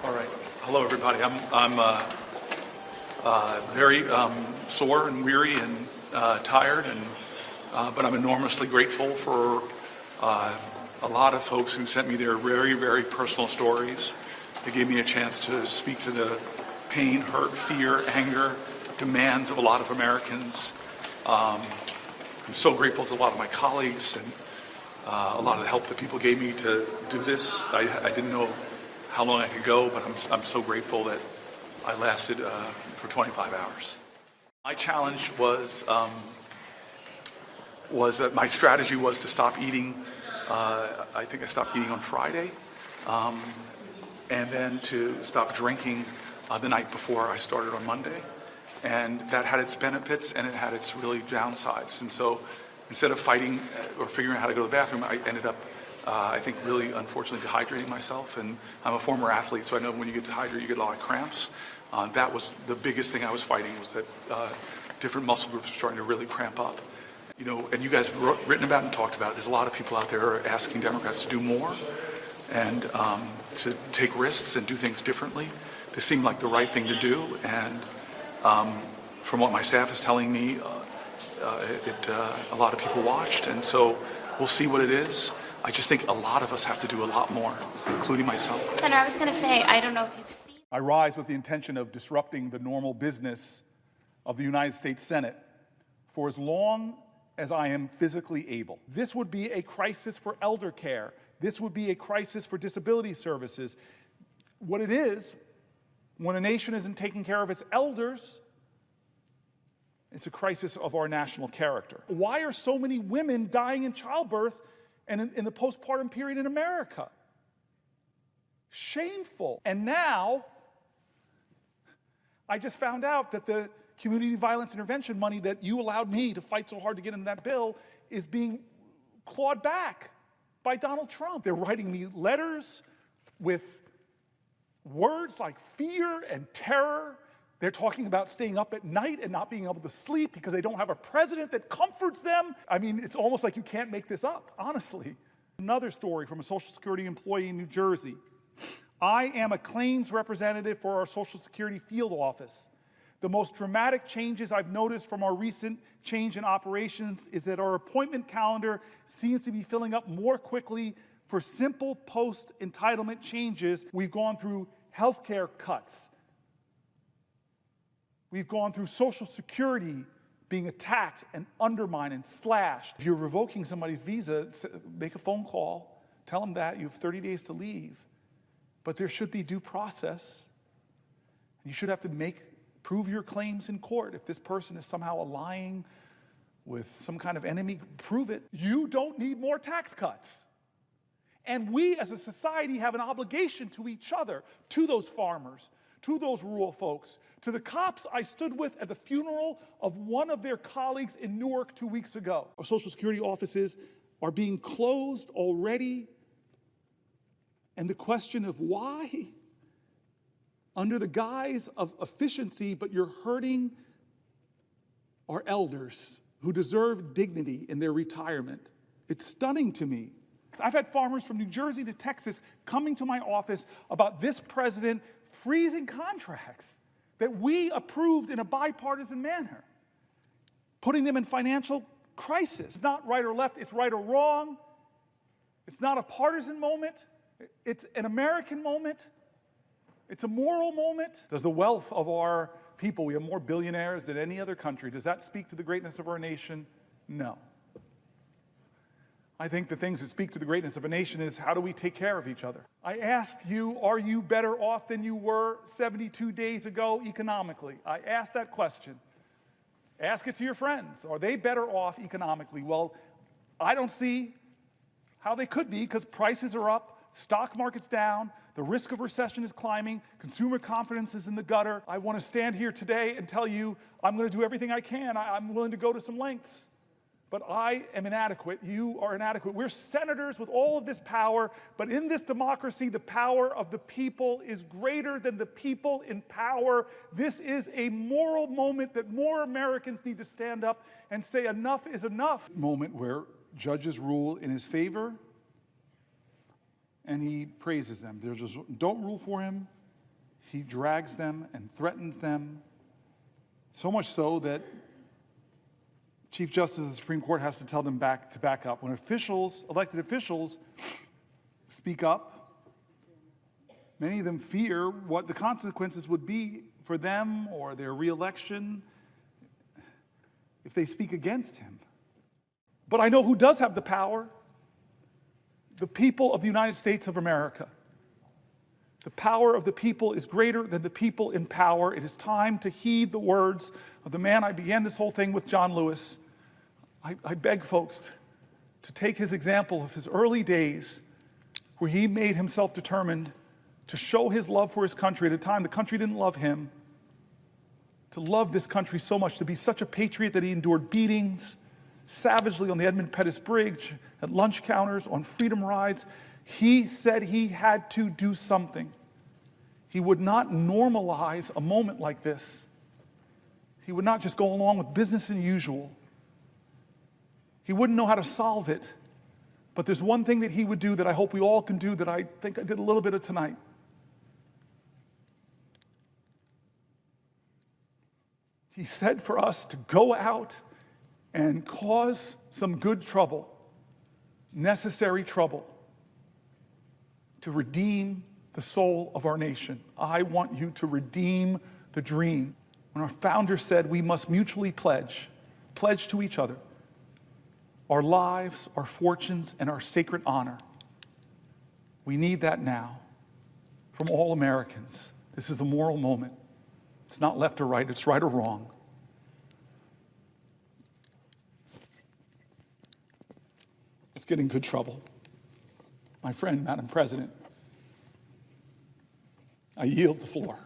All right. Hello, everybody. I'm very sore and weary and tired, but I'm enormously grateful for a lot of folks who sent me their very, very personal stories. They gave me a chance to speak to the pain, hurt, fear, anger, demands of a lot of Americans. I'm so grateful to a lot of my colleagues and a lot of the help that people gave me to do this. I didn't know how long I could go, but I'm so grateful that I lasted for 25 hours. My challenge was that my strategy was to stop eating. I think I stopped eating on Friday, and then to stop drinking the night before I started on Monday. And that had its benefits and it had its really downsides. And so instead of fighting or figuring out how to go to the bathroom, I ended up I think really, unfortunately, dehydrating myself. And I'm a former athlete, so I know when you get dehydrated, you get a lot of cramps. That was the biggest thing I was fighting, was that different muscle groups were starting to really cramp up. You know, and you guys have written about it and talked about it. There's a lot of people out there who are asking Democrats to do more and to take risks and do things differently. This seemed like the right thing to do. And from what my staff is telling me, a lot of people watched. And so we'll see what it is. I just think a lot of us have to do a lot more, including myself. Senator, I was going to say, I don't know if you've seen. I rise with the intention of disrupting the normal business of the United States Senate for as long as I am physically able. This would be a crisis for elder care. This would be a crisis for disability services. What it is, when a nation isn't taking care of its elders, it's a crisis of our national character. Why are so many women dying in childbirth and in the postpartum period in America? Shameful. And now, I just found out that the community violence intervention money that you allowed me to fight so hard to get into that bill is being clawed back by Donald Trump. They're writing me letters with words like fear and terror. They're talking about staying up at night and not being able to sleep because they don't have a president that comforts them. I mean, it's almost like you can't make this up, honestly. Another story from a Social Security employee in New Jersey. I am a claims representative for our Social Security field office. The most dramatic changes I've noticed from our recent change in operations is that our appointment calendar seems to be filling up more quickly for simple post-entitlement changes. We've gone through healthcare cuts. We've gone through Social Security being attacked and undermined and slashed. If you're revoking somebody's visa, make a phone call, tell them that you have 30 days to leave. But there should be due process. You should have to prove your claims in court. If this person is somehow lying with some kind of enemy, prove it. You don't need more tax cuts. And we as a society have an obligation to each other, to those farmers, to those rural folks, to the cops I stood with at the funeral of one of their colleagues in Newark 2 weeks ago. Our Social Security offices are being closed already. And the question of why, under the guise of efficiency, but you're hurting our elders who deserve dignity in their retirement. It's stunning to me. I've had farmers from New Jersey to Texas coming to my office about this president freezing contracts that we approved in a bipartisan manner, putting them in financial crisis. It's not right or left, it's right or wrong. It's not a partisan moment, it's an American moment. It's a moral moment. Does the wealth of our people, we have more billionaires than any other country, does that speak to the greatness of our nation? No. I think the things that speak to the greatness of a nation is how do we take care of each other? I ask you, are you better off than you were 72 days ago economically? I asked that question. Ask it to your friends. Are they better off economically? Well, I don't see how they could be because prices are up, stock market's down, the risk of recession is climbing, consumer confidence is in the gutter. I want to stand here today and tell you I'm going to do everything I can. I'm willing to go to some lengths. But I am inadequate. You are inadequate. We're senators with all of this power, but in this democracy, the power of the people is greater than the people in power. This is a moral moment that more Americans need to stand up and say enough is enough. Moment where judges rule in his favor and he praises them. They're just, don't rule for him, He drags them and threatens them, so much so that Chief Justice of the Supreme Court has to tell them to back up. When elected officials, speak up, many of them fear what the consequences would be for them or their reelection if they speak against him. But I know who does have the power: the people of the United States of America. The power of the people is greater than the people in power. It is time to heed the words of the man I began this whole thing with, John Lewis. I beg folks to take his example of his early days, where he made himself determined to show his love for his country at a time the country didn't love him, to love this country so much, to be such a patriot that he endured beatings savagely on the Edmund Pettus Bridge, at lunch counters, on freedom rides. He said he had to do something. He would not normalize a moment like this. He would not just go along with business as usual. He wouldn't know how to solve it. But there's one thing that he would do that I hope we all can do, that I think I did a little bit of tonight. He said for us to go out and cause some good trouble, necessary trouble, to redeem the soul of our nation. I want you to redeem the dream. When our founder said we must mutually pledge to each other our lives, our fortunes, and our sacred honor. We need that now from all Americans. This is a moral moment. It's not left or right, it's right or wrong. Let's get in good trouble. My friend, Madam President, I yield the floor.